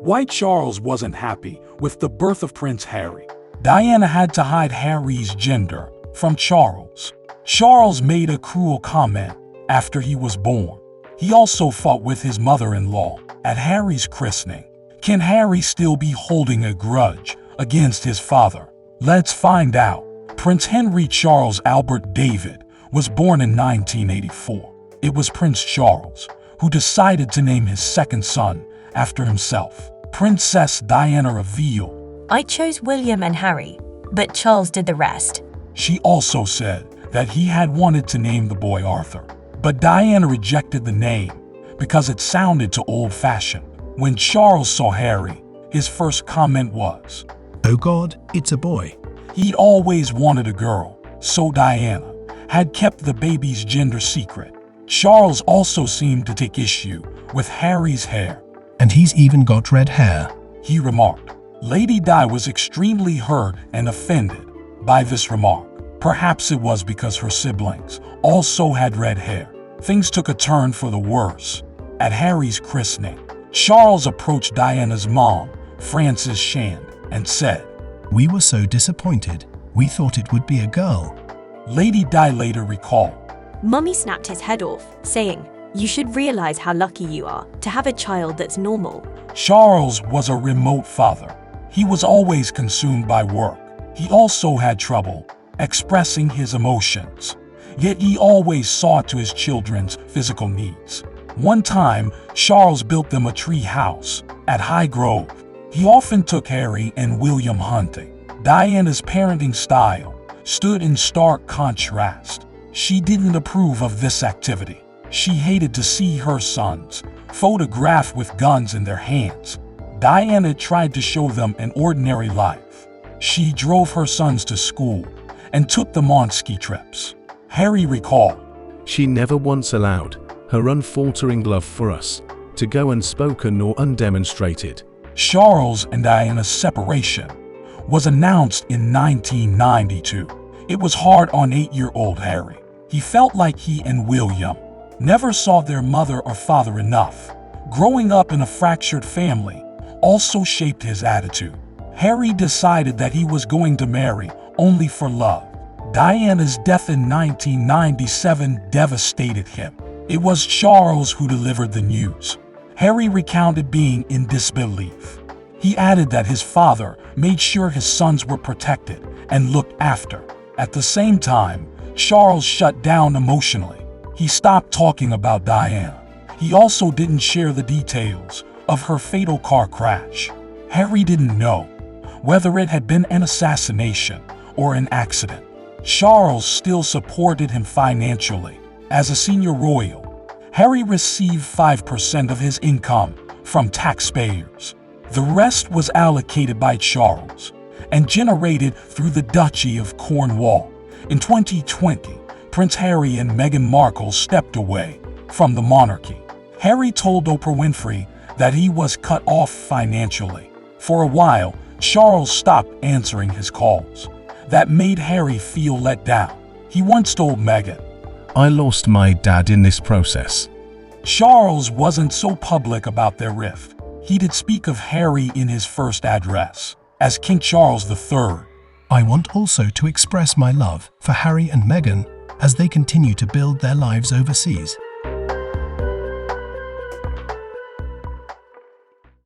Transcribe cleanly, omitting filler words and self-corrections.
Why Charles wasn't happy with the birth of Prince Harry. Diana had to hide Harry's gender from Charles. Charles made a cruel comment after he was born. He also fought with his mother-in-law at Harry's christening. Can Harry still be holding a grudge against his father? Let's find out. Prince Henry Charles Albert David was born in 1984. It was Prince Charles who decided to name his second son after himself. Princess Diana revealed, "I chose William and Harry, but Charles did the rest." She also said that he had wanted to name the boy Arthur, but Diana rejected the name because it sounded too old-fashioned. When Charles saw Harry, his first comment was, "Oh God, it's a boy." He'd always wanted a girl, so Diana had kept the baby's gender secret. Charles also seemed to take issue with Harry's hair. "And he's even got red hair," he remarked. Lady Di was extremely hurt and offended by this remark. Perhaps it was because her siblings also had red hair. Things took a turn for the worse. At Harry's christening, Charles approached Diana's mom, Frances Shand, and said, "We were so disappointed. We thought it would be a girl." Lady Di later recalled, Mummy snapped his head off, saying, "You should realize how lucky you are to have a child that's normal." Charles was a remote father. He was always consumed by work. He also had trouble expressing his emotions, yet he always saw to his children's physical needs. One time, Charles built them a tree house at High Grove. He often took Harry and William hunting. Diana's parenting style stood in stark contrast. She didn't approve of this activity. She hated to see her sons photographed with guns in their hands. Diana tried to show them an ordinary life. She drove her sons to school and took them on ski trips. Harry recalled, "She never once allowed her unfaltering love for us to go unspoken or undemonstrated." Charles and Diana's separation was announced in 1992. It was hard on 8-year-old Harry. He felt like he and William never saw their mother or father enough. Growing up in a fractured family also shaped his attitude. Harry decided that he was going to marry only for love. Diana's death in 1997 devastated him. It was Charles who delivered the news. Harry recounted being in disbelief. He added that his father made sure his sons were protected and looked after. At the same time, Charles shut down emotionally. He stopped talking about Diana. He also didn't share the details of her fatal car crash. Harry didn't know whether it had been an assassination or an accident. Charles still supported him financially. As a senior royal, Harry received 5% of his income from taxpayers. The rest was allocated by Charles and generated through the Duchy of Cornwall. In 2020, Prince Harry and Meghan Markle stepped away from the monarchy. Harry told Oprah Winfrey that he was cut off financially. For a while, Charles stopped answering his calls. That made Harry feel let down. He once told Meghan, "I lost my dad in this process." Charles wasn't so public about their rift. He did speak of Harry in his first address as King Charles III. "I want also to express my love for Harry and Meghan as they continue to build their lives overseas.